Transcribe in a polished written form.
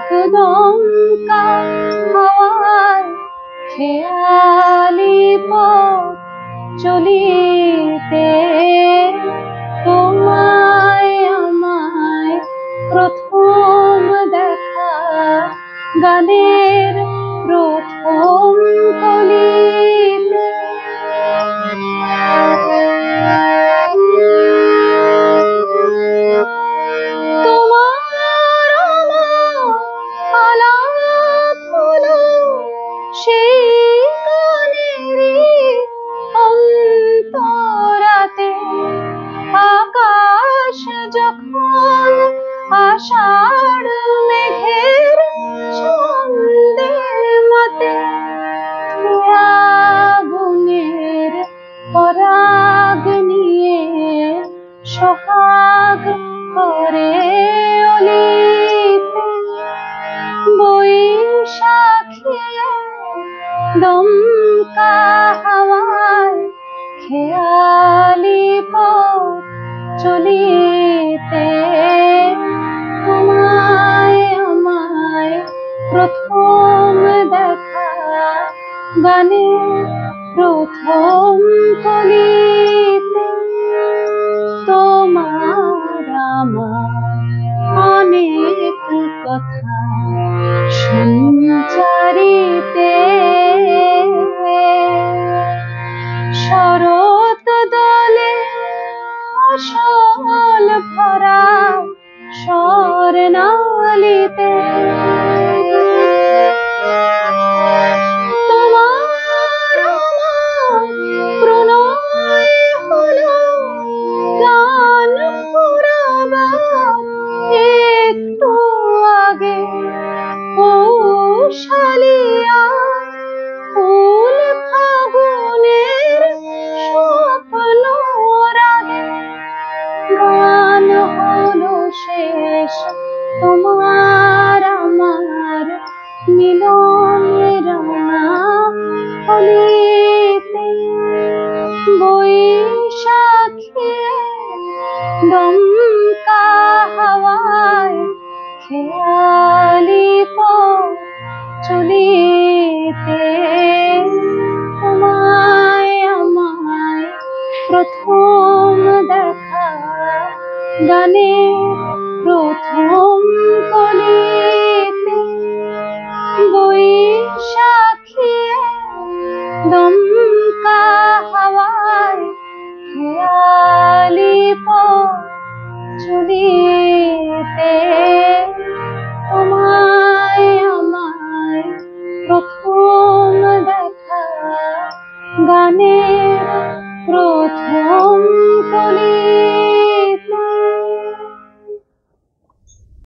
দমকা হাওয়ায় খেয়ালি পথ চলিতে তোমায় আমায় প্রথম দেখা গানের প্রথম কলিতে। তোমার আমার আলাপ হলো সেই গানেরই অন্তরাতে, আকাশ যখন আষাঢ় মেঘের ছন্দের মতে আগুনের পরাগ নিয়ে সোহাগ করে অলিতে। বৈশাখী দমকা হাওয়ায় খেয়ালি পথ চলিতে তোমায় আমায় প্রথম দেখা গানের প্রথম কলিতে। তোমার আমার অনেক কথা সঞ্চারিতে, শরৎ দলে ফসল ভরা স্বর্ণালিতে। তোমার আমার প্রণয় হলো গান ফুরাবার একটু আগে, পৌষালিয়া ফুল ফাগুনের স্বপ্ন রাগে। গান হলো শেষ তোমার আমার মিলনের হলিতে। বৈশাখী দমকা হাওয়ায় খেয়ালি পথ চলিতে তোমায় আমায় প্রথম দেখা গানের প্রথম কলিতে। বৈশাখী দমকা হাওয়ায় খেয়ালি পথ চলিতে তোমায় আমায় প্রথম দেখা গানের প্রথম কলি।